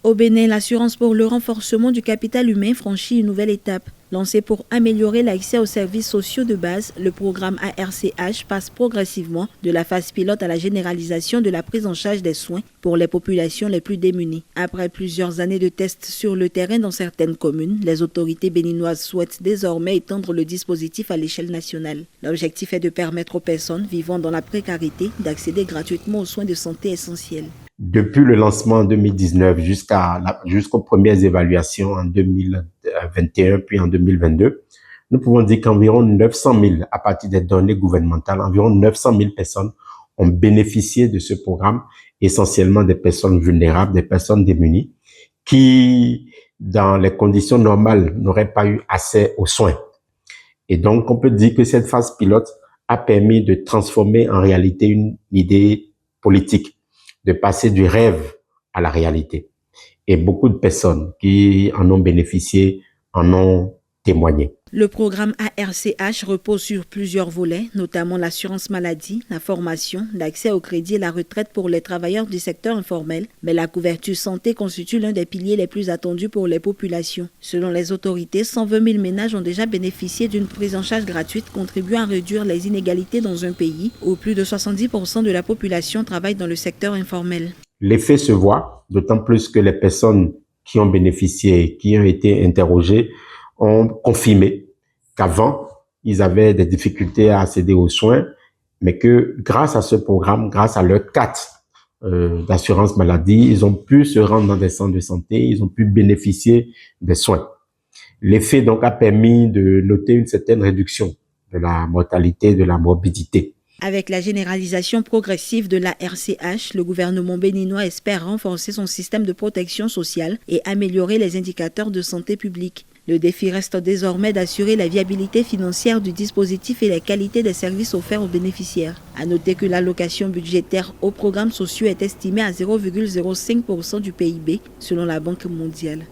Au Bénin, l'assurance pour le renforcement du capital humain franchit une nouvelle étape. Lancé pour améliorer l'accès aux services sociaux de base, le programme ARCH passe progressivement de la phase pilote à la généralisation de la prise en charge des soins pour les populations les plus démunies. Après plusieurs années de tests sur le terrain dans certaines communes, les autorités béninoises souhaitent désormais étendre le dispositif à l'échelle nationale. L'objectif est de permettre aux personnes vivant dans la précarité d'accéder gratuitement aux soins de santé essentiels. Depuis le lancement en 2019 jusqu'aux premières évaluations en 2021 puis en 2022, nous pouvons dire qu'environ 900 000, à partir des données gouvernementales, environ 900 000 personnes ont bénéficié de ce programme, essentiellement des personnes vulnérables, des personnes démunies, qui, dans les conditions normales, n'auraient pas eu accès aux soins. Et donc, on peut dire que cette phase pilote a permis de transformer en réalité une idée politique, de passer du rêve à la réalité. Et beaucoup de personnes qui en ont bénéficié en ont témoigné. Le programme ARCH repose sur plusieurs volets, notamment l'assurance maladie, la formation, l'accès au crédit et la retraite pour les travailleurs du secteur informel. Mais la couverture santé constitue l'un des piliers les plus attendus pour les populations. Selon les autorités, 120 000 ménages ont déjà bénéficié d'une prise en charge gratuite contribuant à réduire les inégalités dans un pays où plus de 70% de la population travaille dans le secteur informel. L'effet se voit, d'autant plus que les personnes qui ont bénéficié, qui ont été interrogées, ont confirmé qu'avant, ils avaient des difficultés à accéder aux soins, mais que grâce à ce programme, grâce à leur carte d'assurance maladie, ils ont pu se rendre dans des centres de santé, ils ont pu bénéficier des soins. L'effet donc a permis de noter une certaine réduction de la mortalité, de la morbidité. Avec la généralisation progressive de la RCH, le gouvernement béninois espère renforcer son système de protection sociale et améliorer les indicateurs de santé publique. Le défi reste désormais d'assurer la viabilité financière du dispositif et la qualité des services offerts aux bénéficiaires. À noter que l'allocation budgétaire aux programmes sociaux est estimée à 0,05% du PIB selon la Banque mondiale.